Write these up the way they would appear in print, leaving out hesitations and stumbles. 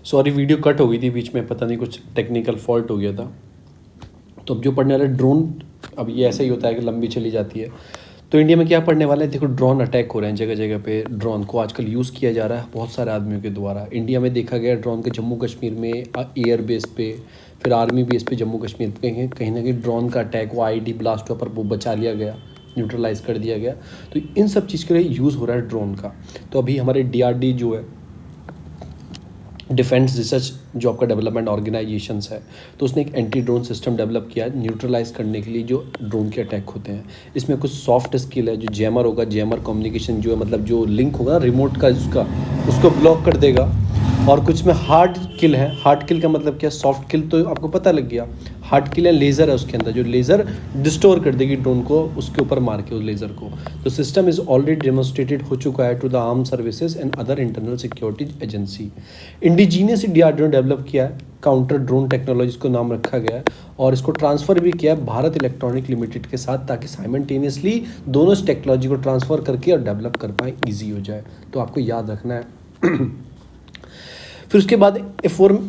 Sorry video cut हो गई थी बीच में, पता नहीं कुछ टेक्निकल फॉल्ट हो गया था। तो अब जो पढ़ने वाला ड्रोन, अब ये ऐसा ही होता है कि लंबी चली जाती है। तो इंडिया में क्या पढ़ने वाला है, देखो ड्रोन अटैक हो रहे हैं जगह जगह पे। ड्रोन को आजकल यूज़ किया जा रहा है बहुत सारे आदमियों के द्वारा। इंडिया में देखा गया ड्रोन के जम्मू कश्मीर में एयर बेस पे, फिर आर्मी बेस पे जम्मू कश्मीर पे कहीं ना कहीं ड्रोन का अटैक हुआ, आईडी ब्लास्ट हुआ, पर वो बचा लिया गया, न्यूट्रलाइज कर दिया गया। तो इन सब चीज़ के लिए यूज़ हो रहा है ड्रोन का। तो अभी हमारे DRD जो है, डिफेंस रिसर्च जो आपका डेवलपमेंट ऑर्गेनाइजेशंस है, तो उसने एक एंटी ड्रोन सिस्टम डेवलप किया है न्यूट्रलाइज करने के लिए जो ड्रोन के अटैक होते हैं। इसमें कुछ सॉफ्ट स्किल है, जो जैमर होगा, जैमर कम्युनिकेशन जो है, मतलब जो लिंक होगा रिमोट का उसका, उसको ब्लॉक कर देगा। और कुछ में हार्ड किल है। हार्ड किल का मतलब क्या, सॉफ्ट किल तो आपको पता लग गया। हार्ड किल है, लेज़र है उसके अंदर, जो लेज़र डिस्टोर कर देगी ड्रोन को, उसके ऊपर मार के उस लेज़र को। तो सिस्टम इज़ ऑलरेडी डेमोन्स्ट्रेटेड हो चुका है to the arm services and other internal security agency. Indigenous DRDO ने डेवलप किया है, काउंटर ड्रोन टेक्नोलॉजीज को नाम रखा गया है, और इसको ट्रांसफ़र भी किया है भारत इलेक्ट्रॉनिक लिमिटेड के साथ, ताकि साइमल्टेनियसली दोनों इस टेक्नोलॉजी को ट्रांसफ़र करके और डेवलप कर पाएँ, ईजी हो जाए। तो आपको याद रखना है। फिर उसके बाद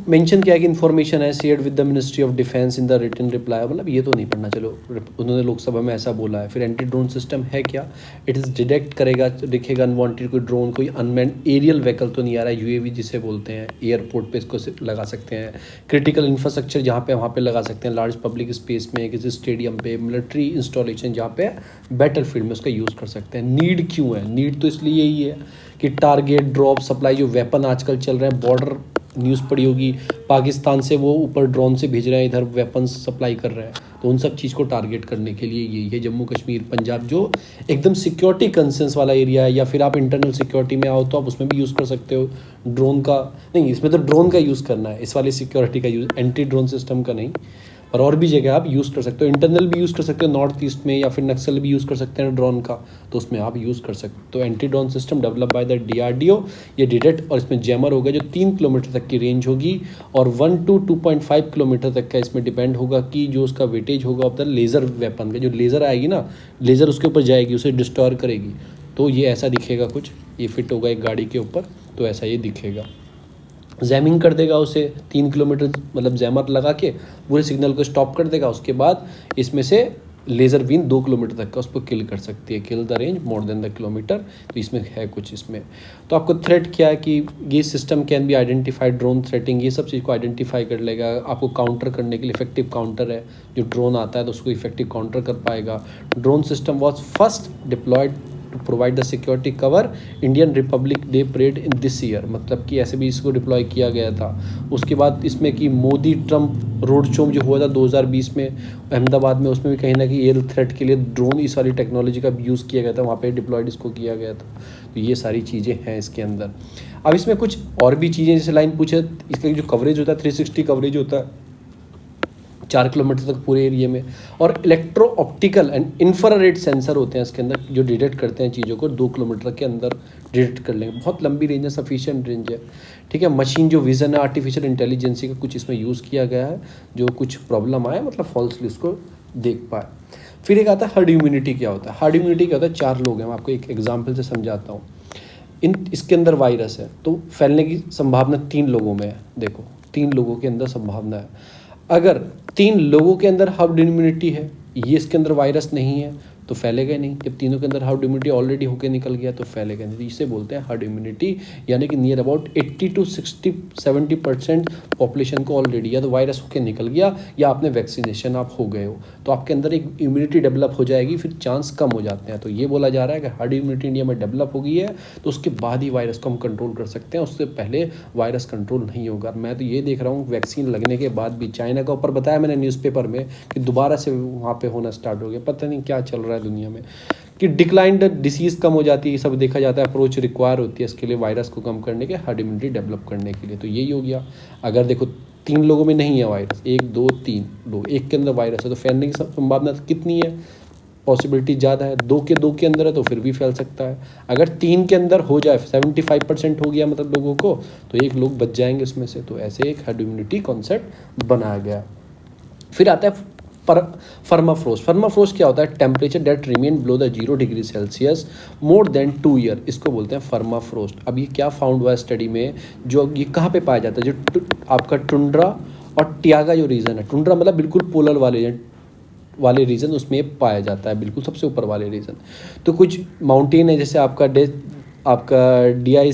मेंशन किया कि इन्फॉर्मेशन है shared with the ministry of defence in the written reply. मतलब ये तो नहीं पढ़ना, चलो उन्होंने लोकसभा में ऐसा बोला है। फिर एंटी ड्रोन सिस्टम है क्या, इट इज़ डिटेक्ट करेगा, दिखेगा अनवांटेड कोई ड्रोन, कोई अनमैन एरियल व्हीकल तो नहीं आ रहा है, UAV जिसे बोलते हैं, एयरपोर्ट पे इसको लगा सकते हैं, क्रिटिकल इंफ्रास्ट्रक्चर जहाँ पे वहाँ पे लगा सकते हैं, लार्ज पब्लिक स्पेस में, किसी स्टेडियम पे, मिलिट्री इंस्टॉलेशन जहाँ पे बैटल फील्ड में उसका यूज़ कर सकते हैं। नीड क्यों है, नीड तो इसलिए यही है कि टारगेट ड्रॉप सप्लाई, जो वेपन आजकल चल रहे हैं, बॉर्डर न्यूज़ पड़ी होगी, पाकिस्तान से वो ऊपर ड्रोन से भेज रहे हैं, इधर वेपन्स सप्लाई कर रहे हैं, तो उन सब चीज़ को टारगेट करने के लिए ये जम्मू कश्मीर पंजाब जो एकदम सिक्योरिटी कंसर्न्स वाला एरिया है, या फिर आप इंटरनल सिक्योरिटी में आओ तो आप उसमें भी यूज़ कर सकते हो ड्रोन का। नहीं, इसमें तो ड्रोन का यूज़ करना है, इस वाली सिक्योरिटी का यूज़, एंटी ड्रोन सिस्टम का नहीं। और भी जगह आप यूज़ कर सकते हो, इंटरनल भी यूज़ कर सकते हो नॉर्थ ईस्ट में, या फिर नक्सल भी यूज़ कर सकते हैं ड्रोन का, तो उसमें आप यूज़ कर सकते हो। तो anti drone system develop by the DRDO, ये डिटेक्ट, और इसमें जैमर होगा जो 3 किलोमीटर तक की रेंज होगी, और 1 to 2.5 किलोमीटर तक का इसमें डिपेंड होगा कि जो उसका वेटेज होगा ऑफ द लेज़र वेपन का, जो लेज़र आएगी ना, लेज़र उसके ऊपर जाएगी, उसे डिस्ट्रॉय करेगी। तो ये ऐसा दिखेगा कुछ, ये फिट होगा एक गाड़ी के ऊपर, तो ऐसा ये दिखेगा। जैमिंग कर देगा उसे 3 किलोमीटर, मतलब जैमर लगा के पूरे सिग्नल को स्टॉप कर देगा। उसके बाद इसमें से लेज़र बीन 2 किलोमीटर तक का उसको किल कर सकती है, kill the range more than the kilometre. तो इसमें है कुछ इसमें। तो आपको थ्रेट क्या है कि ये system can be identified drone threatening, ये सब चीज़ को आइडेंटिफाई कर लेगा, आपको काउंटर करने के लिए इफेक्टिव काउंटर है। जो ड्रोन आता है तो उसको इफेक्टिव काउंटर कर पाएगा। Drone system was first deployed to provide the security cover Indian Republic Day parade in this year, मतलब कि ऐसे भी इसको डिप्लॉय किया गया था। उसके बाद इसमें कि मोदी ट्रम्प रोड शो जो हुआ था 2020 में अहमदाबाद में, उसमें भी कहीं ना कहीं एयर थ्रेट के लिए ड्रोन इस वाली टेक्नोलॉजी का यूज़ किया गया था, वहाँ पे डिप्लॉयड इसको किया गया था। तो ये सारी चीज़ें हैं इसके अंदर। अब इसमें कुछ और भी चीज़ें, जैसे लाइन पूछे, इसका जो कवरेज होता है 360 कवरेज होता है 4 किलोमीटर तक पूरे एरिया में, और electro optical and infrared sensor होते हैं इसके अंदर जो डिटेक्ट करते हैं चीज़ों को 2 किलोमीटर के अंदर डिटेक्ट कर लेंगे। बहुत लंबी रेंज है, सफिशिएंट रेंज है, ठीक है। मशीन जो विज़न है, आर्टिफिशियल इंटेलिजेंसी का कुछ इसमें यूज़ किया गया है, जो कुछ प्रॉब्लम आए मतलब फॉल्सली उसको देख पाए। फिर एक आता है हर्ड इम्यूनिटी। क्या होता है हर्ड इम्यूनिटी, क्या होता है, 4 लोग हैं, मैं आपको एक एग्जाम्पल से समझाता हूँ। इसके अंदर वायरस है तो फैलने की संभावना 3 लोगों में है। देखो 3 लोगों के अंदर संभावना है। अगर 3 लोगों के अंदर हर्ड इम्यूनिटी है, ये इसके अंदर वायरस नहीं है, तो फैलेगा नहीं। जब तीनों के अंदर हर्ड इम्यूनिटी ऑलरेडी होकर निकल गया तो फैलेगा नहीं। इसे बोलते हैं हर्ड इम्यूनिटी, यानी कि नियर अबाउट 80 to 60-70% पॉपुलेशन को ऑलरेडी या तो वायरस होकर निकल गया, या आपने वैक्सीनेशन आप हो गए हो, तो आपके अंदर एक इम्यूनिटी डेवलप हो जाएगी, फिर चांस कम हो जाते हैं। तो ये बोला जा रहा है कि हर्ड इम्यूनिटी इंडिया में डेवलप हो गई है, तो उसके बाद ही वायरस को हम कंट्रोल कर सकते हैं, उससे पहले वायरस कंट्रोल नहीं होगा। मैं तो ये देख रहा हूँ वैक्सीन लगने के बाद भी, चाइना का ऊपर बताया मैंने न्यूज़पेपर में कि दोबारा से वहाँ पे होना स्टार्ट हो गया, पता नहीं क्या चल रहा है दुनिया में, कि डिक्लाइंड डिसीज़ कम हो जाती है, सब देखा जाता है। अप्रोच रिक्वायर होती है इसके लिए, वायरस को कम करने के, हर्ड इम्यूनिटी डेवलप करने के लिए। तो यही हो गया। अगर देखो 3 लोगों में नहीं है वायरस, 1 2 3 लोग, एक के अंदर वायरस है, तो फैलने की संभावना कितनी है, पॉसिबिलिटी ज़्यादा है। 2 के अंदर है तो फिर भी फैल सकता है। अगर 3 के अंदर हो जाए, 75% हो गया मतलब लोगों को, तो 1 लोग बच जाएंगे उसमें से। तो ऐसे एक हर्ड इम्यूनिटी कॉन्सेप्ट बनाया गया। फिर आता है पर फर्माफ्रोस्ट क्या होता है? Temperature that remain below the 0 degree Celsius more than 2 year, इसको बोलते हैं फर्माफ्रोस्ट। अब ये क्या फाउंड हुआ है स्टडी में, जो ये कहाँ पे पाया जाता है? जो आपका टुंड्रा और टियागा जो रीजन है, टुंड्रा मतलब बिल्कुल पोलर वाले रीजन, उसमें ये पाया जाता है, बिल्कुल सबसे ऊपर वाले रीजन। तो कुछ माउंटेन है, जैसे आपका DI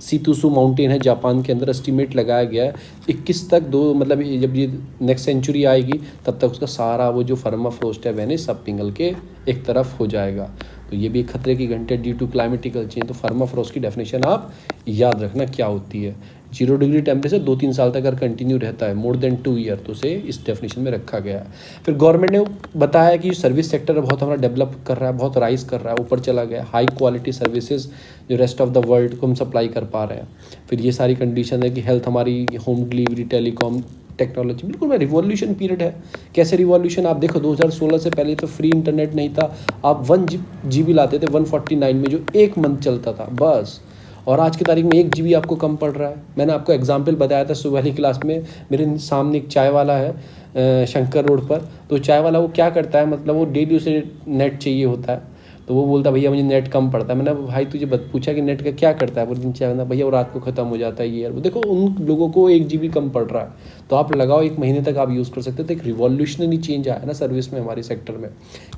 सीतुसु माउंटेन है जापान के अंदर, एस्टीमेट लगाया गया है 21 तक, मतलब जब ये नेक्स्ट सेंचुरी आएगी तब तक उसका सारा वो जो फर्माफ्रोस्ट है वेनिस सब पिघल के एक तरफ हो जाएगा। तो ये भी एक खतरे की घंटी है ड्यू टू क्लाइमेटिकल चेंज। तो फर्माफ्रोस्ट की डेफिनेशन आप याद रखना क्या होती है। 0 डिग्री टेम्परेचर 2-3 साल तक अगर कंटिन्यू रहता है मोर देन 2 ईयर, तो उसे इस डेफिनेशन में रखा गया है। फिर गवर्नमेंट ने बताया कि सर्विस सेक्टर बहुत हमारा डेवलप कर रहा है, बहुत राइज कर रहा है, ऊपर चला गया, हाई क्वालिटी सर्विसेज जो रेस्ट ऑफ द वर्ल्ड को हम सप्लाई कर पा रहे हैं। फिर ये सारी कंडीशन है कि हेल्थ हमारी, होम डिलीवरी, टेलीकॉम टेक्नोलॉजी, बिल्कुल मैं रिवॉल्यूशन पीरियड है। कैसे रिवॉल्यूशन? आप देखो 2016 से पहले तो फ्री इंटरनेट नहीं था, आप 1 GB लाते थे 149 में, जो 1 मंथ चलता था बस। और आज की तारीख में 1 GB आपको कम पड़ रहा है। मैंने आपको एग्जांपल बताया था सुबह वाली क्लास में, मेरे सामने एक चाय वाला है शंकर रोड पर। तो चाय वाला वो क्या करता है, मतलब वो डेली उसे नेट चाहिए होता है, तो वो बोलता है भैया मुझे नेट कम पड़ता है। मैंने भाई तुझे पूछा कि नेट का क्या करता है? वो दिन चाय ना भैया वो रात को ख़त्म हो जाता है ये यार। वो देखो उन लोगों को 1 GB कम पड़ रहा है, तो आप लगाओ 1 महीने तक आप यूज़ कर सकते हो। तो एक रिवॉल्यूशनरी चेंज आया ना सर्विस में, हमारे सेक्टर में।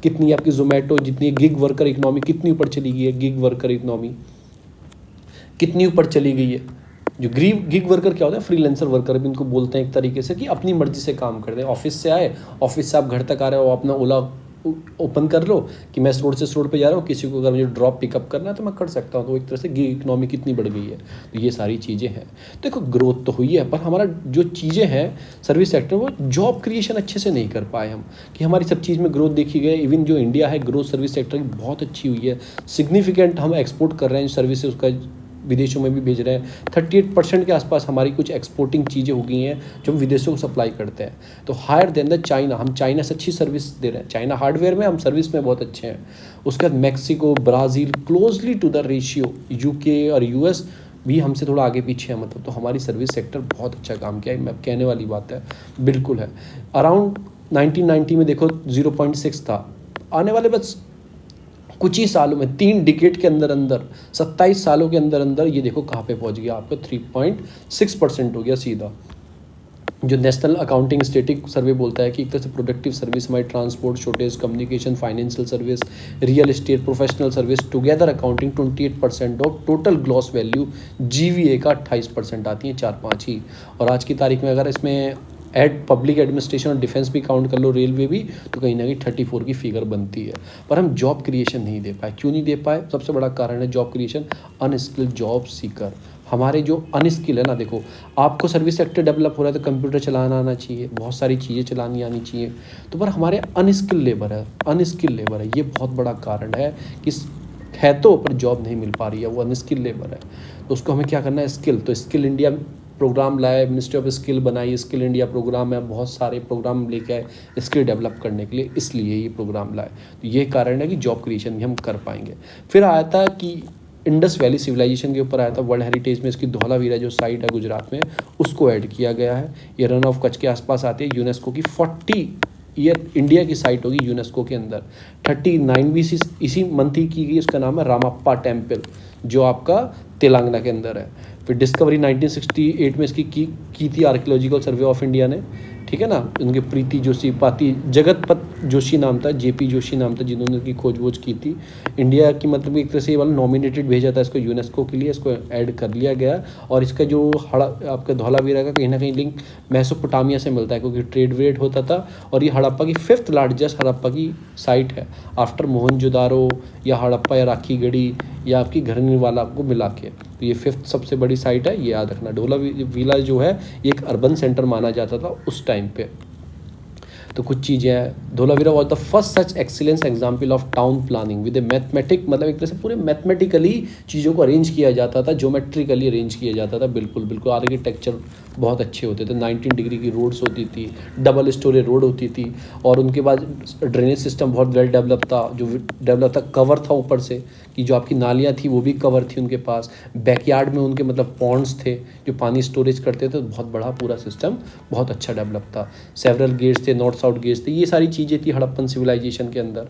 कितनी आपकी जोमेटो, जितनी गिग वर्कर इकनॉमी कितनी ऊपर चली गई है, गिग वर्कर इकनॉमी कितनी ऊपर चली गई है। जो गिग वर्कर क्या होता है? फ्रीलांसर वर्कर भी इनको बोलते हैं एक तरीके से, कि अपनी मर्जी से काम करते हैं। ऑफिस से आए, ऑफिस से आप घर तक आ रहे हो, अपना ओला ओपन कर लो कि मैं इस रोड से इस रोड पे जा रहा हूँ, किसी को अगर मुझे ड्रॉप पिकअप करना है तो मैं कर सकता हूँ। तो एक तरह से गिग इकनॉमी कितनी बढ़ गई है। तो ये सारी चीज़ें हैं। देखो ग्रोथ तो हुई है, पर हमारा जो चीज़ें हैं सर्विस सेक्टर, वो जॉब क्रिएशन अच्छे से नहीं कर पाए हम, कि हमारी सब चीज़ में ग्रोथ देखी गई। इवन जो इंडिया है, ग्रोथ सर्विस सेक्टर की बहुत अच्छी हुई है, सिग्निफिकेंट हम एक्सपोर्ट कर रहे हैं सर्विसेज, उसका विदेशों में भी भेज रहे हैं। 38% के आसपास हमारी कुछ एक्सपोर्टिंग चीज़ें हो गई हैं जो हम विदेशों को सप्लाई करते हैं। तो हायर देन द चाइना, हम चाइना से अच्छी सर्विस दे रहे हैं। चाइना हार्डवेयर में, हम सर्विस में बहुत अच्छे हैं। उसके बाद Mexico, Brazil, closely to the ratio, UK और US भी हमसे थोड़ा आगे पीछे है, मतलब। तो हमारी सर्विस सेक्टर बहुत अच्छा काम किया है, मैं कहने वाली बात है, बिल्कुल है। अराउंड 1990 में देखो 0.6 था, आने वाले बस कुछ ही सालों में, 3 डिकेड के अंदर 27 सालों के अंदर ये देखो कहाँ पे पहुँच गया, आपका 3.6% हो गया सीधा। जो नेशनल अकाउंटिंग स्टेटिक सर्वे बोलता है कि एक तरह से प्रोडक्टिव सर्विस हमारी transport, shortage, communication, financial service, real estate, professional service together accounting 28% of total gloss value, GVA का 28% आती है, 4-5 ही। और आज की तारीख में अगर इसमें पब्लिक एडमिनिस्ट्रेशन और डिफेंस भी काउंट कर लो, रेलवे भी, तो कहीं ना कहीं 34 की फिगर बनती है। पर हम जॉब क्रिएशन नहीं दे पाए। क्यों नहीं दे पाए? सबसे बड़ा कारण है job creation, unskilled job seeker. हमारे जो अनस्किल है ना, देखो आपको सर्विस सेक्टर डेवलप हो रहा है तो कंप्यूटर चलाना आना चाहिए, बहुत सारी चीज़ें चलानी आनी चाहिए। तो पर हमारे अनस्किल लेबर है, ये बहुत बड़ा कारण है कि है तो पर जॉब नहीं मिल पा रही है, वो अनस्किल लेबर है। तो उसको हमें क्या करना है? स्किल। तो स्किल इंडिया प्रोग्राम लाए, मिनिस्ट्री ऑफ स्किल बनाई, स्किल इंडिया प्रोग्राम है, बहुत सारे प्रोग्राम लेके आए स्किल डेवलप करने के लिए, इसलिए ये प्रोग्राम लाए। तो ये कारण है कि जॉब क्रिएशन भी हम कर पाएंगे। फिर आया था कि इंडस वैली सिविलाइजेशन के ऊपर आया था, वर्ल्ड हेरिटेज में इसकी धौलावीरा जो साइट है गुजरात में, उसको ऐड किया गया है। ये रन ऑफ कच्छ के आसपास आती है, यूनेस्को की 40 ईयर इंडिया की साइट होगी यूनेस्को के अंदर। 39 भी इसी मंथ ही की गई, उसका नाम है रामप्पा टेम्पल, जो आपका तेलंगाना के अंदर है। फिर डिस्कवरी 1968 में इसकी की थी आर्कियोलॉजिकल सर्वे ऑफ इंडिया ने, ठीक है ना। उनके प्रीति जोशी, जगतपत जोशी नाम था, JP जोशी नाम था, जिन्होंने की खोज वोज की थी। इंडिया की मतलब एक तरह से वाला नॉमिनेटेड भेजा था इसको यूनेस्को के लिए, इसको ऐड कर लिया गया। और इसका जो आपका धौलावीरा का कहीं ना कहीं लिंक मेसोपोटामिया से मिलता है, क्योंकि ट्रेड वेड होता था। और ये हड़प्पा की 5th लार्जेस्ट हड़प्पा की साइट है, आफ्टर मोहनजोदारो या हड़प्पा या राखी गढ़ी या आपकी घरनी वाला को मिला के। तो ये 5th सबसे बड़ी साइट है, ये याद रखना। धौलावीरा जो है ये एक अर्बन सेंटर माना जाता था उस टाइम पे। तो कुछ चीज़ें हैं। Dholavira was the first such excellence example of town planning with A mathematic, मतलब एक तरह से पूरे मैथमेटिकली चीज़ों को अरेंज किया जाता था, ज्योमेट्रिकली अरेंज किया जाता था। बिल्कुल आर्किटेक्चर बहुत अच्छे होते थे। 19 डिग्री की रोड्स होती थी, डबल स्टोरी रोड होती थी। और उनके बाद ड्रेनेज सिस्टम बहुत वेल डेवलप था, जो डेवलप था, कवर था ऊपर से, कि जो आपकी नालियाँ थी वो भी कवर थी उनके पास। बैकयार्ड में उनके मतलब पॉन्ड्स थे जो पानी स्टोरेज करते थे। तो बहुत बड़ा पूरा सिस्टम बहुत अच्छा डेवलप था। सेवरल गेट्स थे, नॉर्थ पास आउट गेट्स थे, ये सारी चीज़ें थी हड़प्पन सिविलाइजेशन के अंदर।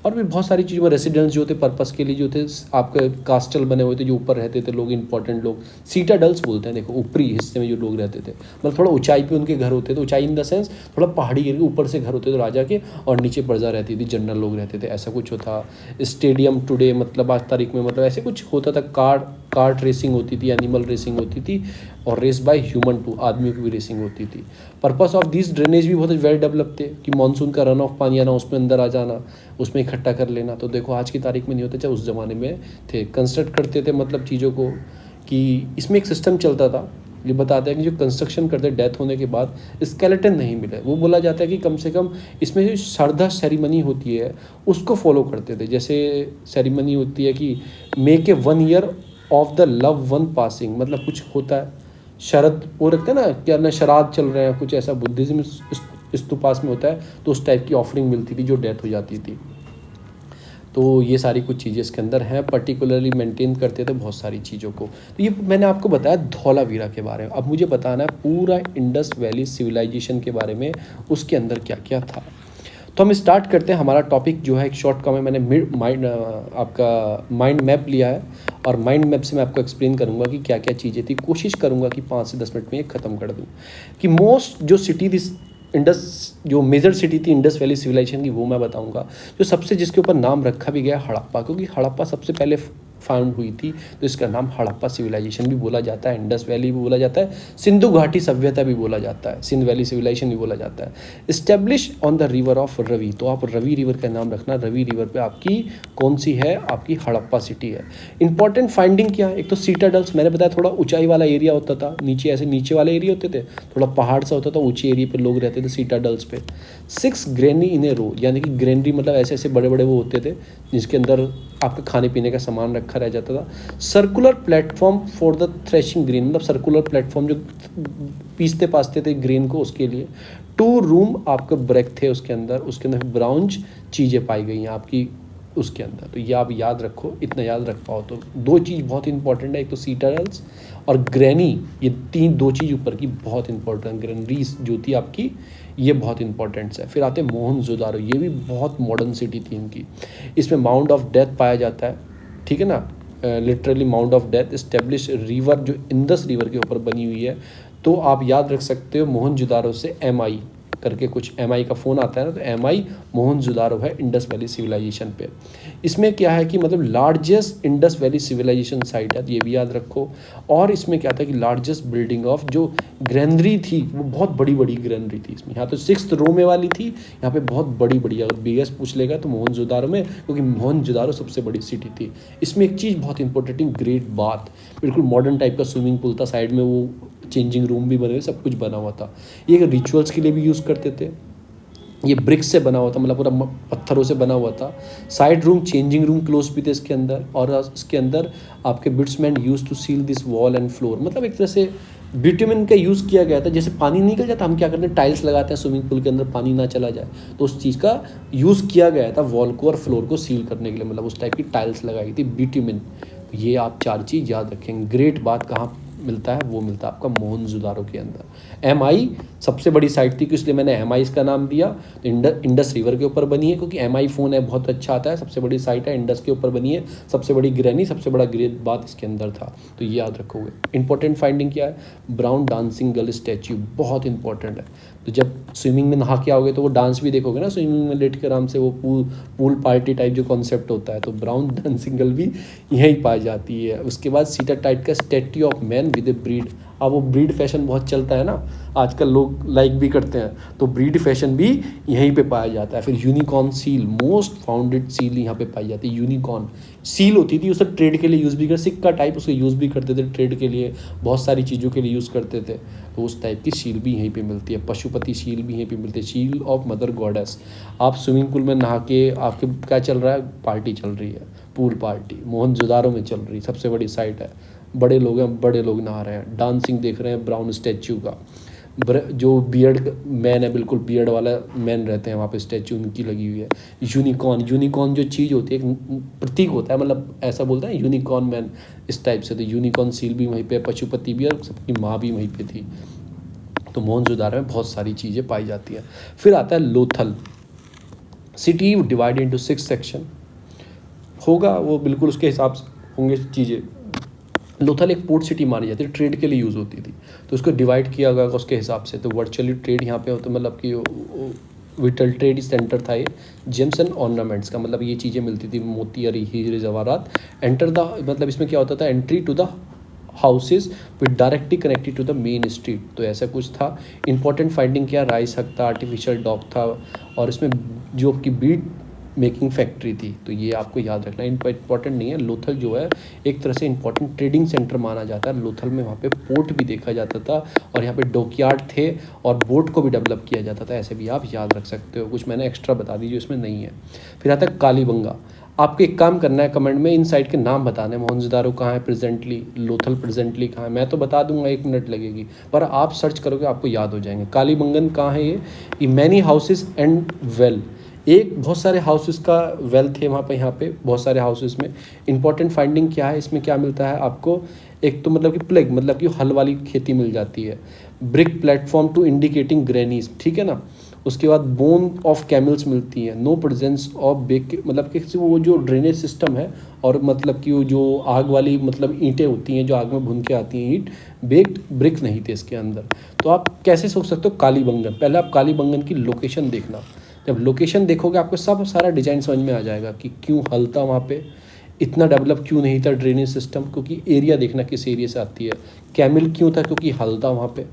और भी बहुत सारी चीज़ों में रेसिडेंस जो थे पर्पस के लिए जो थे, आपके कास्टल बने हुए थे जो ऊपर रहते थे लोग, इंपॉर्टेंट लोग, सीटाडल्स बोलते हैं, देखो ऊपरी हिस्से में जो लोग रहते थे, मतलब थोड़ा ऊंचाई पे उनके घर होते थे, ऊंचाई इन द सेंस थोड़ा पहाड़ी एरिया, ऊपर से घर होते थे राजा के और नीचे प्रजा रहती थी, जनरल लोग रहते थे, ऐसा कुछ होता। स्टेडियम टुडे मतलब आज तारीख में मतलब ऐसे कुछ होता था। कार्ट रेसिंग होती थी, एनिमल रेसिंग होती थी, और रेस बाय ह्यूमन टू, आदमियों की भी रेसिंग होती थी। पर्पस ऑफ दिस ड्रेनेज भी बहुत वेल डेवलप थे कि मानसून का रन ऑफ पानी आना, उसमें अंदर आ जाना, उसमें इकट्ठा कर लेना। तो देखो आज की तारीख में नहीं होता, चाहे उस ज़माने में थे। कंस्ट्रक्ट करते थे मतलब चीज़ों को, कि इसमें एक सिस्टम चलता था। ये बताते हैं कि जो कंस्ट्रक्शन करते डेथ होने के बाद स्केलेटन नहीं मिले, वो बोला जाता है कि कम से कम इसमें जो श्रद्धा सेरेमनी होती है उसको फॉलो करते थे। जैसे सेरेमनी होती है कि make a 1 year of the love one passing, मतलब कुछ होता है शरद वो रखते हैं ना, क्या ना श्राद्ध चल रहे हैं, कुछ ऐसा बुद्धिज्म स्तूपास में होता है, तो उस टाइप की ऑफरिंग मिलती थी जो डेथ हो जाती थी। तो ये सारी कुछ चीज़ें इसके अंदर हैं, पर्टिकुलरली मेंटेन करते थे बहुत सारी चीज़ों को। तो ये मैंने आपको बताया धौलावीरा के बारे में। अब मुझे बताना है पूरा इंडस वैली सिविलाइजेशन के बारे में, उसके अंदर क्या क्या था। तो हम स्टार्ट करते हैं। हमारा टॉपिक जो है एक शॉर्ट का मैंने आपका माइंड मैप लिया है, और माइंड मैप से मैं आपको एक्सप्लेन करूंगा कि क्या क्या चीज़ें थी। कोशिश करूंगा कि 5 से 10 मिनट में ये ख़त्म कर दूं। कि मोस्ट जो सिटी थी इंडस, जो मेजर सिटी थी इंडस वैली सिविलाइजेशन की, वो मैं बताऊंगा। जो सबसे जिसके ऊपर नाम रखा भी गया हड़प्पा, क्योंकि हड़प्पा सबसे पहले फाउंड हुई थी, तो इसका नाम हड़प्पा सिविलाइजेशन भी बोला जाता है, इंडस वैली भी बोला जाता है, सिंधु घाटी सभ्यता भी बोला जाता है, सिंध वैली सिविलाइजेशन भी बोला जाता है। Establish on the river of Ravi, तो आप रवि रिवर का नाम रखना। रवि रिवर पे आपकी कौन सी है, आपकी हड़प्पा सिटी है। इंपॉर्टेंट फाइंडिंग क्या है, एक तो सीटाडल्स, मैंने बताया थोड़ा ऊंचाई वाला एरिया होता था, नीचे ऐसे नीचे वाले एरिया होते थे, थोड़ा पहाड़ सा होता था, ऊंचे एरिया पे लोग रहते थे सीटाडल्स पे। 6 ग्रेनी इन ए रो, यानी कि ग्रेनरी मतलब ऐसे ऐसे बड़े बड़े वो होते थे जिसके अंदर आपका खाने पीने का सामान रखा रह जाता था। Circular platform for the threshing grain, मतलब सर्कुलर प्लेटफॉर्म जो पीसते पासते थे ग्रेन को, उसके लिए। 2 रूम आपके ब्रेक थे उसके अंदर ब्राउन्ज चीज़ें पाई गई हैं आपकी उसके अंदर। तो ये आप याद रखो, इतना याद रख पाओ तो। 2 चीज़ बहुत इंपॉर्टेंट है, एक तो सीटाडल्स और ग्रैनी, ये 2 चीज़ ऊपर की बहुत इंपॉर्टेंट। ग्रैनरीज जो थी आपकी, ये बहुत इंपॉर्टेंट्स है। फिर आते हैं मोहनजोदारो, ये भी बहुत मॉडर्न सिटी थी इनकी। इसमें माउंट ऑफ डेथ पाया जाता है, ठीक है ना, literally mount of death. Establish river जो इंडस रिवर के ऊपर बनी हुई है, तो आप याद रख सकते हो मोहनजोदारो से MI करके कुछ MI का फ़ोन आता है ना, तो MI मोहनजोदारो है इंडस वैली सिविलाइजेशन पे। इसमें क्या है कि मतलब largest Indus valley civilisation site है, तो ये भी याद रखो। और इसमें क्या था कि लार्जेस्ट बिल्डिंग ऑफ जो ग्रैनरी थी, वो बहुत बड़ी बड़ी ग्रैनरी थी इसमें। यहाँ तो 6th रो में वाली थी, यहाँ पे बहुत बड़ी बड़ी, अगर बिगेस्ट पूछ लेगा तो मोहनजोदारो में, क्योंकि मोहनजोदारो सबसे बड़ी सिटी थी। इसमें एक चीज़ बहुत इंपॉर्टेंट, ग्रेट बाथ, बिल्कुल मॉडर्न टाइप का स्विमिंग पूल था, साइड में वो चेंजिंग रूम भी बने हुए, सब कुछ बना हुआ था। ये रिचुअल्स के लिए भी यूज़ करते थे। ये ब्रिक्स से बना हुआ था, मतलब पूरा पत्थरों से बना हुआ था। Side room, changing room close भी थे इसके अंदर, और इसके अंदर आपके bitumen use to seal this wall and floor, मतलब एक तरह से बिटुमेन का यूज़ किया गया था। जैसे पानी निकल जाता, हम क्या करते हैं, टाइल्स लगाते हैं स्विमिंग पूल के अंदर, पानी ना चला जाए, तो उस चीज़ का यूज़ किया गया था वॉल को और फ्लोर को सील करने के लिए, मतलब उस टाइप की टाइल्स लगाई थी, बिटुमेन। ये आप 4 चीज़ याद रखेंगे। ग्रेट बात कहाँ मिलता है, वो मिलता है आपका मोहनजोदारो के अंदर। MI सबसे बड़ी साइट थी, इसलिए मैंने MI इसका नाम दिया। तो इंडस रिवर के ऊपर बनी है, क्योंकि MI फ़ोन है बहुत अच्छा आता है, सबसे बड़ी साइट है, इंडस के ऊपर बनी है, सबसे बड़ी ग्रैनी, सबसे बड़ा ग्रेट बात इसके अंदर था, तो ये याद रखोगे। इंपॉर्टेंट फाइंडिंग क्या है, ब्राउन डांसिंग गर्ल स्टैच्यू, बहुत इंपॉर्टेंट है। तो जब स्विमिंग में नहा के आओगे तो वो डांस भी देखोगे ना, स्विमिंग में लेट के आराम से, वो पूल पार्टी टाइप जो कॉन्सेप्ट होता है, तो ब्राउन डांसिंग गर्ल भी यहीं पाई जाती है। उसके बाद सीटा टाइप का statute of man with A breed. अब वो ब्रीड फैशन बहुत चलता है ना आजकल, लोग लाइक भी करते हैं, तो ब्रीड फैशन भी यहीं पे पाया जाता है। फिर unicorn seal, most founded seal यहाँ पे पाई जाती है। यूनिकॉर्न सील होती थी, उसे ट्रेड के लिए यूज़ भी कर, सिक्का टाइप उसको यूज़ भी करते थे ट्रेड के लिए, बहुत सारी चीज़ों के लिए यूज़ करते थे, तो उस टाइप की सील भी यहीं पे मिलती है। पशुपति सील भी यहीं पे मिलती है, सील ऑफ मदर गॉडेस। आप स्विमिंग पूल में नहा के, आपके क्या चल रहा है, पार्टी चल रही है, पूल पार्टी मोहनजोदारो में चल रही है, सबसे बड़ी साइट है, बड़े लोग हैं, बड़े लोग नहा रहे हैं, डांसिंग देख रहे हैं ब्राउन स्टैच्यू का। जो बियर्ड मैन है, बिल्कुल बियर्ड वाला मैन रहते हैं वहाँ पे, स्टैच्यू उनकी लगी हुई है। यूनिकॉर्न जो चीज़ होती है, एक प्रतीक होता है, मतलब ऐसा बोलते हैं यूनिकॉर्न मैन, इस टाइप से। तो यूनिकॉर्न सील भी वहीं पे, पशुपति भी, और सबकी माँ भी वहीं पे थी। तो मोहनजोदारो में बहुत सारी चीज़ें पाई जाती हैं। फिर आता है Lothal. City divide into 6 section होगा, वो बिल्कुल उसके हिसाब से होंगे चीज़ें। लोथल एक पोर्ट सिटी मानी जाती है, ट्रेड के लिए यूज़ होती थी, तो उसको डिवाइड किया गया उसके हिसाब से। तो वर्चुअली ट्रेड यहाँ पे होता, मतलब कि विटल ट्रेड सेंटर था ये। जेम्स एंड ऑर्नामेंट्स का मतलब ये चीज़ें मिलती थी, मोती हीरे जवाहरात। एंटर द, मतलब इसमें क्या होता था, entry to the houses with directly connected to the main street, तो ऐसा कुछ था। इंपॉर्टेंट फाइंडिंग क्या, राइस हक था, आर्टिफिशियल डॉग था, और इसमें जो आपकी बीट मेकिंग फैक्ट्री थी। तो ये आपको याद रखना, इंपॉर्टेंट नहीं है। लोथल जो है एक तरह से इंपॉर्टेंट ट्रेडिंग सेंटर माना जाता है। लोथल में वहाँ पे पोर्ट भी देखा जाता था, और यहाँ पे डॉकयार्ड थे, और बोट को भी डेवलप किया जाता था। ऐसे भी आप याद रख सकते हो, कुछ मैंने एक्स्ट्रा बता दी जो इसमें नहीं है। फिर आता है कालीबंगा। आपको एक काम करना है, कमेंट में इन साइड के नाम बताने, मोहनजोदारो कहाँ है प्रेजेंटली, लोथल प्रेजेंटली कहाँ है। मैं तो बता दूंगा, 1 मिनट लगेगी, पर आप सर्च करोगे आपको याद हो जाएंगे। कालीबंगन कहाँ है ये मैनी हाउसेस एंड वेल, एक बहुत सारे हाउसेस का वेल थे वहाँ पे, यहाँ पे बहुत सारे हाउसेस में। इंपॉर्टेंट फाइंडिंग क्या है, इसमें क्या मिलता है आपको, एक तो मतलब कि प्लेग, मतलब कि हल वाली खेती मिल जाती है। ब्रिक प्लेटफॉर्म टू इंडिकेटिंग ग्रेनीज, ठीक है ना। उसके बाद बोन ऑफ कैमल्स मिलती है। नो प्रेजेंस ऑफ बेक, मतलब कि वो जो ड्रेनेज सिस्टम है, और मतलब कि वो जो आग वाली मतलब ईंटें होती हैं जो आग में भून के आती हैं ईंट, बेक्ड ब्रिक नहीं थे इसके अंदर। तो आप कैसे सोच सकते हो कालीबंगन, पहले आप कालीबंगन की लोकेशन देखना। जब लोकेशन देखोगे आपको सब सारा डिज़ाइन समझ में आ जाएगा कि क्यों हल था वहाँ पे, इतना डेवलप क्यों नहीं था ड्रेनेज सिस्टम, क्योंकि एरिया देखना किस एरिया से आती है। कैमिल क्यों था, क्योंकि हल था वहाँ पे,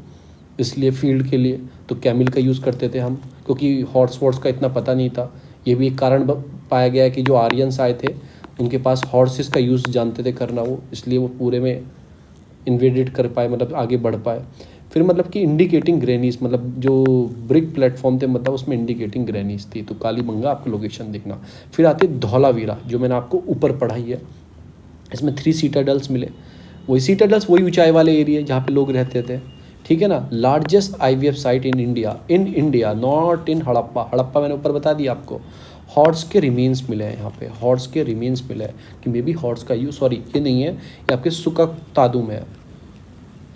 इसलिए फील्ड के लिए तो कैमिल का यूज़ करते थे हम, क्योंकि हॉर्स वॉर्स का इतना पता नहीं था। ये भी एक कारण पाया गया है कि जो आर्यंस आए थे उनके पास हॉर्सेस का यूज़ जानते थे करना वो, इसलिए वो पूरे में इन्वेडेड कर पाए, मतलब आगे बढ़ पाए। फिर मतलब कि इंडिकेटिंग ग्रेनीज, मतलब जो ब्रिक प्लेटफॉर्म थे मतलब उसमें इंडिकेटिंग ग्रेनीज थी। तो कालीबंगा आपको लोकेशन देखना। फिर आती है धौलावीरा, जो मैंने आपको ऊपर पढ़ाई है। इसमें 3 सीटाडल्स मिले, वही सीटाडल्स वही ऊंचाई वाले एरिया जहाँ पे लोग रहते थे, ठीक है ना। Largest IVF site in India, not in Harappa. Harappa मैंने ऊपर बता दिया आपको। हॉर्स के रिमेन्स मिले हैं यहाँ पे, हॉर्स के रिमेन्स मिले हैं कि मे बी हॉर्स का यूज, सॉरी ये नहीं है, ये आपके सुका तादू में है,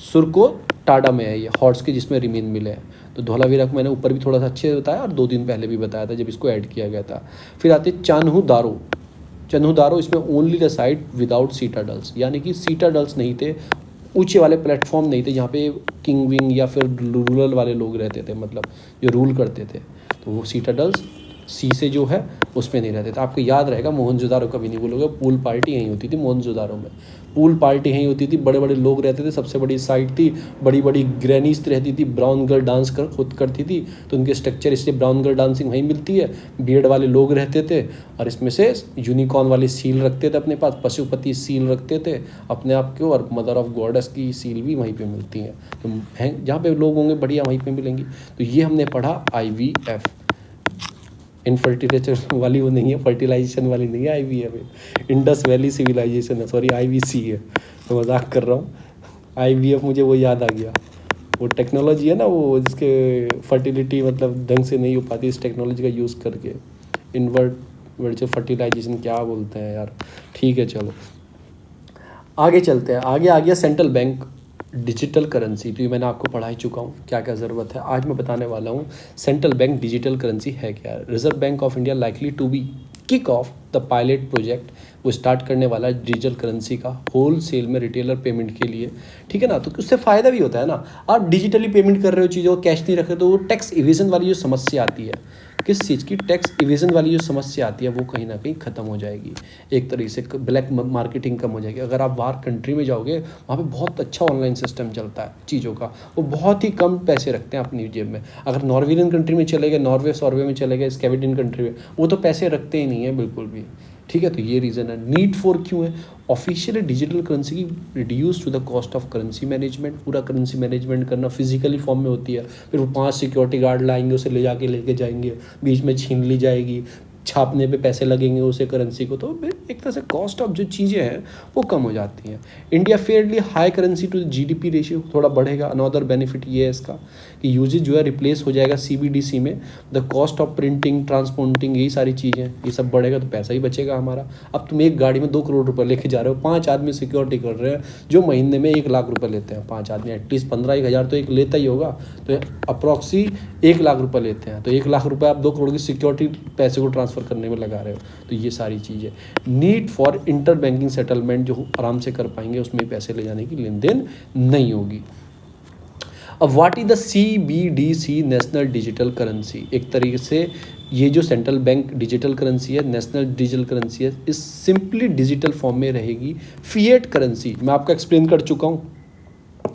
सुरको टाडा में है ये हॉर्स के जिसमें रिमेन मिले हैं। तो धौलावीरा को मैंने ऊपर भी थोड़ा सा अच्छे से बताया, और 2 दिन पहले भी बताया था जब इसको ऐड किया गया था। फिर आते चान्हू दारो। चान्हू दारो इसमें ओनली द साइट विदाउट सीटाडल्स, यानी कि सीटाडल्स नहीं थे, ऊंचे वाले प्लेटफॉर्म नहीं थे जहाँ पे किंग विंग या फिर रूरल वाले लोग रहते थे, मतलब जो रूल करते थे। तो वो सीटाडल्स सी से जो है उसमें नहीं रहते थे। आपको याद रहेगा, मोहनजोदारो कभी नहीं भूलोगे, पूल पार्टी यहीं होती थी मोहनजोदारो में, पूल पार्टी यहीं होती थी, बड़े बड़े लोग रहते थे, सबसे बड़ी साइट थी, बड़ी बड़ी ग्रैनीज रहती थी, ब्राउन गर्ल डांस खुद करती थी, तो उनके स्ट्रक्चर इसलिए ब्राउन गर्ल डांसिंग वहीं मिलती है। बियर्ड वाले लोग रहते थे, और इसमें से यूनिकॉर्न वाली सील रखते थे अपने पास, पशुपति सील रखते थे अपने आप के, और मदर ऑफ गॉडेस की सील भी वहीं पर मिलती हैं। तो जहाँ पे लोग होंगे बढ़िया वहीं पर मिलेंगी। तो ये हमने पढ़ा IVF। इनफर्टिलेशन वाली वो नहीं है, फर्टिलाइजेशन वाली नहीं है IVF, इंडस वैली सिविलाइजेशन है, सॉरी IVC है, मैं मजाक कर रहा हूँ। IVF मुझे वो याद आ गया, वो टेक्नोलॉजी है ना वो जिसके फर्टिलिटी मतलब ढंग से नहीं हो पाती, इस टेक्नोलॉजी का यूज़ करके। वर्चुअल फर्टिलाइजेशन क्या बोलते हैं यार, ठीक है चलो आगे चलते हैं। आगे आ गया सेंट्रल बैंक डिजिटल करेंसी। तो ये मैंने आपको पढ़ा ही चुका हूँ क्या क्या ज़रूरत है। आज मैं बताने वाला हूँ सेंट्रल बैंक डिजिटल करेंसी है क्या। Reserve Bank of India likely to be kick off the pilot project, वो स्टार्ट करने वाला है डिजिटल करेंसी का होल सेल में रिटेलर पेमेंट के लिए, ठीक है ना। तो उससे फ़ायदा भी होता है ना, आप डिजिटली पेमेंट कर रहे हो चीज़ों को, कैश नहीं रख रहे, तो वो टैक्स इवेजन वाली जो समस्या आती है, किस चीज़ की, टैक्स इवेजन वाली जो समस्या आती है वो कहीं ना कहीं ख़त्म हो जाएगी। एक तरीके से ब्लैक मार्केटिंग कम हो जाएगी। अगर आप बाहर कंट्री में जाओगे वहाँ पे बहुत अच्छा ऑनलाइन सिस्टम चलता है चीज़ों का, वो बहुत ही कम पैसे रखते हैं अपनी जेब में। अगर नॉर्वेजियन कंट्री में चले गए, नॉर्वे में चले गए, स्कैंडिनेवियन कंट्री में, वो तो पैसे रखते ही नहीं है बिल्कुल भी, ठीक है। तो ये रीज़न है। नीड फॉर क्यों है, ऑफिशियली डिजिटल करेंसी की reduce to the cost of currency management. पूरा करेंसी मैनेजमेंट करना फिजिकली फॉर्म में होती है, फिर वो 5 सिक्योरिटी गार्ड लाएंगे, उसे ले जाके लेके जाएंगे, बीच में छीन ली जाएगी, छापने पे पैसे लगेंगे उसे करेंसी को, तो एक तरह से कॉस्ट ऑफ जो चीज़ें हैं वो कम हो जाती हैं। India fairly high currency to GDP ratio थोड़ा बढ़ेगा। अनदर बेनिफिट ये है इसका कि यूजेज जो है रिप्लेस हो जाएगा सीबीडीसी में। The cost of printing, transporting, यही सारी चीज़ें, ये सब बढ़ेगा तो पैसा ही बचेगा हमारा। अब तुम एक गाड़ी में 2 करोड़ रुपये लेके जा रहे हो, 5 आदमी सिक्योरिटी कर रहे हैं जो महीने में 1 लाख रुपये लेते हैं। 5 आदमी एटलीस्ट 15-1 हज़ार तो एक लेता ही होगा, तो अप्रॉक्सी 1 लाख रुपये लेते हैं। तो 1 लाख रुपये आप 2 करोड़ की सिक्योरिटी पैसे को ट्रांसफ़र करने में लगा रहे हो। तो ये सारी चीज़ें, need for inter banking settlement जो आराम से कर पाएंगे, उसमें पैसे ले जाने की लेन देन नहीं होगी। अब what is the CBDC, national digital currency? एक तरीके से ये जो सेंट्रल बैंक डिजिटल करेंसी है, नेशनल डिजिटल करेंसी है, इस सिंपली डिजिटल फॉर्म में रहेगी। फिएट करेंसी मैं आपको एक्सप्लेन कर चुका हूँ,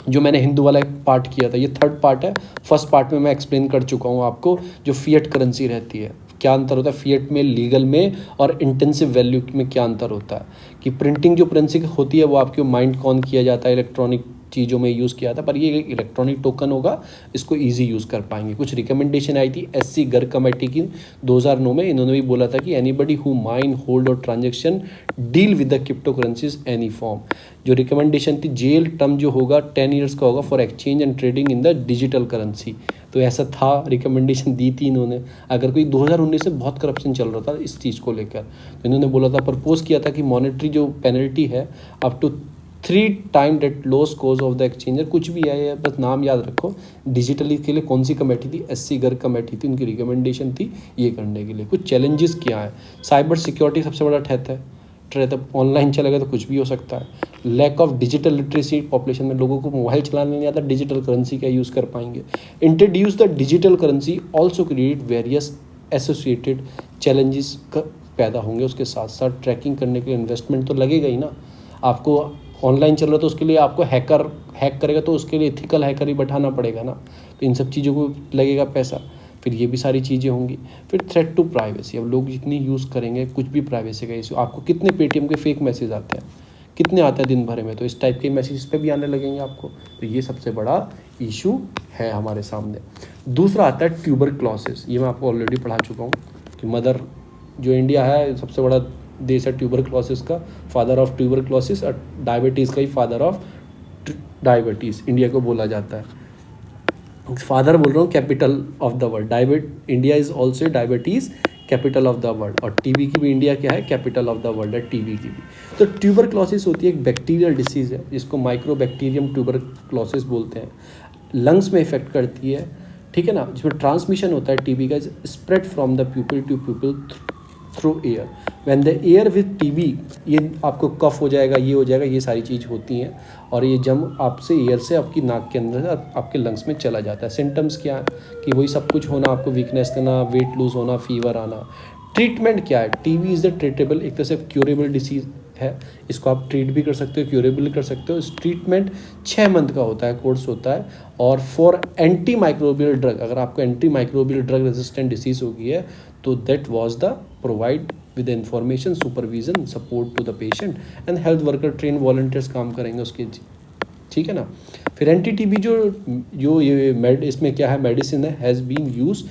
जो मैंने हिंदू वाला एक पार्ट किया था, ये 3rd पार्ट है। फर्स्ट पार्ट में मैं एक्सप्लेन कर चुका हूँ आपको जो फिएट करेंसी रहती है, क्या अंतर होता है फिएट में, लीगल में और इंटेंसिव वैल्यू में क्या अंतर होता है। कि प्रिंटिंग जो करेंसी होती है वो आपके माइंड कौन किया जाता है, इलेक्ट्रॉनिक चीज़ों में यूज़ किया था, पर ये इलेक्ट्रॉनिक टोकन होगा, इसको इजी यूज़ कर पाएंगे। कुछ रिकमेंडेशन आई थी SC गर्ग कमेटी की 2009 में, इन्होंने भी बोला था कि एनीबडी हु माइन, होल्ड और transaction deal with the crypto currencies any form. जो रिकमेंडेशन थी, जेल टर्म जो होगा 10 ईयर्स का होगा for exchange and trading in the digital currency. तो ऐसा था, रिकमेंडेशन दी थी इन्होंने। अगर कोई 2019 से बहुत करप्शन चल रहा था इस चीज़ को लेकर, तो इन्होंने बोला था, प्रपोज किया था कि मॉनेटरी जो पेनल्टी है up to 3 time that loss cause of the exchanger, कुछ भी है, बस नाम याद रखो। डिजिटली के लिए कौन सी कमेटी थी, SC गर्ग कमेटी थी, उनकी रिकमेंडेशन थी ये करने के लिए। कुछ चैलेंजेस क्या है, साइबर सिक्योरिटी सबसे बड़ा थ्रेट है, ऑनलाइन चलेगा तो कुछ भी हो सकता है। Lack of digital literacy, population में लोगों को मोबाइल चलाने नहीं आता, डिजिटल करेंसी क्या यूज़ कर पाएंगे। Introduce the digital currency also create various associated challenges पैदा होंगे। उसके साथ साथ ट्रैकिंग करने के लिए इन्वेस्टमेंट तो लगेगा ही ना। आपको ऑनलाइन चल रहा है तो उसके लिए आपको हैक करेगा तो उसके लिए एथिकल हैकर ही बैठाना पड़ेगा ना, तो इन सब चीज़ों को लगेगा पैसा। फिर ये भी सारी चीज़ें होंगी। फिर थ्रेट टू प्राइवेसी, अब लोग जितनी यूज़ करेंगे कुछ भी प्राइवेसी का इशू। आपको कितने पेटीएम के फेक मैसेज आते हैं, कितने आते हैं दिन भर में, तो इस टाइप के मैसेज पे भी आने लगेंगे आपको। तो ये सबसे बड़ा इशू है हमारे सामने। दूसरा आता है ट्यूबरक्लोसिस, ये मैं आपको ऑलरेडी पढ़ा चुका हूँ कि मदर जो इंडिया है सबसे बड़ा देश है ट्यूबरक्लोसिस का, फादर ऑफ ट्यूबरक्लोसिस, और डायबिटीज़ का ही फादर ऑफ डायबिटीज़ इंडिया को बोला जाता है। फादर बोल रहा हूँ, capital of the world, India is also diabetes capital of the world. और टीबी की भी इंडिया क्या है, कैपिटल ऑफ द वर्ल्ड है टीबी की भी। तो ट्यूबरक्लोसिस होती है एक बैक्टीरियल डिसीज़ है जिसको माइक्रोबैक्टीरियम ट्यूबरक्लोसिस बोलते हैं। लंग्स में इफेक्ट करती है, ठीक है ना, जिसमें ट्रांसमिशन होता है टीबी का, spread from the pupil to pupil through air. When the air with TB, ये आपको कफ हो जाएगा, ये हो जाएगा, ये सारी चीज़ होती हैं, और ये जम आपसे एयर से आपकी नाक के अंदर आपके लंग्स में चला जाता है। सिम्टम्स क्या है कि वही सब कुछ होना, आपको वीकनेस देना, वेट लूज होना, फीवर आना। ट्रीटमेंट क्या है, टीबी इज़ द ट्रीटेबल, एक तरह से क्यूरेबल डिसीज़ है, इसको आप ट्रीट भी कर सकते हो, क्यूरेबल कर सकते हो। इस ट्रीटमेंट 6 मंथ का होता है, कोर्स होता है। और फॉर एंटी माइक्रोबियल ड्रग, अगर आपको anti microbial drug resistant disease हो गई है तो that was the provide with information, supervision, support to the patient and health worker, train volunteers काम करेंगे उसके, ठीक है ना। फिर एंटी टीबी जो ये इसमें क्या है, मेडिसिन है, has been use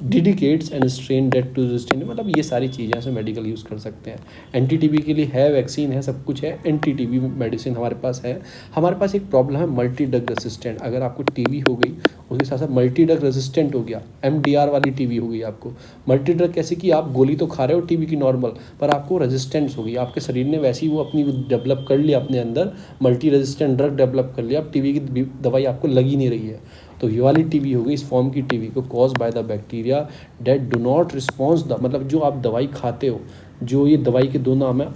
dedicates and strain date to resistant, मतलब ये सारी चीज़ें से मेडिकल यूज़ कर सकते हैं। एंटी टीबी के लिए है वैक्सीन है, सब कुछ है, एंटी टीबी मेडिसिन हमारे पास है। हमारे पास एक प्रॉब्लम है मल्टी ड्रग रेसिस्टेंट, अगर आपको टीबी हो गई उसके साथ साथ मल्टी ड्रग रेसिस्टेंट हो गया, MDR वाली टीबी हो गई आपको। मल्टी ड्रग कैसे कि आप गोली तो खा रहे हो टीबी की नॉर्मल, पर आपको रेजिस्टेंस हो गई, आपके शरीर ने वैसी वो अपनी डेवलप कर लिया अपने अंदर, मल्टी रेजिस्टेंट ड्रग डेवलप कर लिया, अब टीबी की दवाई आपको लगी नहीं रही है। तो ये वाली टीबी हो गई, इस फॉर्म की टीबी को cause by the bacteria that do not response the, मतलब जो आप दवाई खाते हो, जो ये दवाई के 2 नाम है,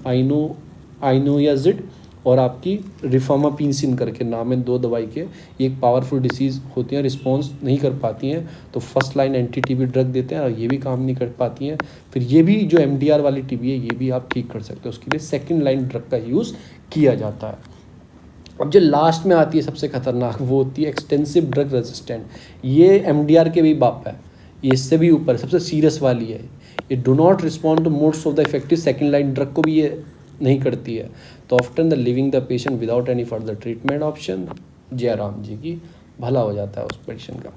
आइनोयाजिड और आपकी रिफामापिसिन करके नाम है 2 दवाई के। ये एक पावरफुल डिसीज़ होती हैं, रिस्पॉन्स नहीं कर पाती हैं, तो first line anti TB drug देते हैं और ये भी काम नहीं कर पाती हैं। फिर ये भी जो MDR वाली टीबी है ये भी आप ठीक कर सकते हो, उसके लिए सेकेंड लाइन ड्रग का यूज़ किया जाता है। अब जो लास्ट में आती है सबसे खतरनाक, वो होती है एक्सटेंसिव ड्रग रेजिस्टेंट। ये MDR के भी बाप है, ये इससे भी ऊपर सबसे सीरियस वाली है। ये do not respond to modes of the effective second line drug को भी ये नहीं करती है। तो often the living the patient without any further treatment option. Jairam ji की भला हो जाता है उस पेशेंट का।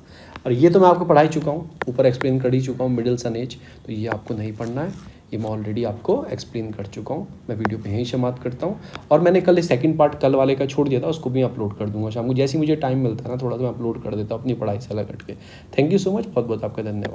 और ये तो मैं आपको पढ़ा ही चुका हूँ, ऊपर एक्सप्लेन कर ही चुका हूँ मिडिल सन एज, तो ये आपको नहीं पढ़ना है, ये मैं ऑलरेडी आपको एक्सप्लेन कर चुका हूँ। मैं वीडियो पे यहीं समाप्त करता हूँ। और मैंने कल सेकंड पार्ट कल वाले का छोड़ दिया था, उसको भी अपलोड कर दूंगा शाम को, जैसे ही मुझे टाइम मिलता है ना थोड़ा, तो मैं अपलोड कर देता हूँ अपनी पढ़ाई से अलग हट के। थैंक यू सो मच, बहुत बहुत आपका धन्यवाद।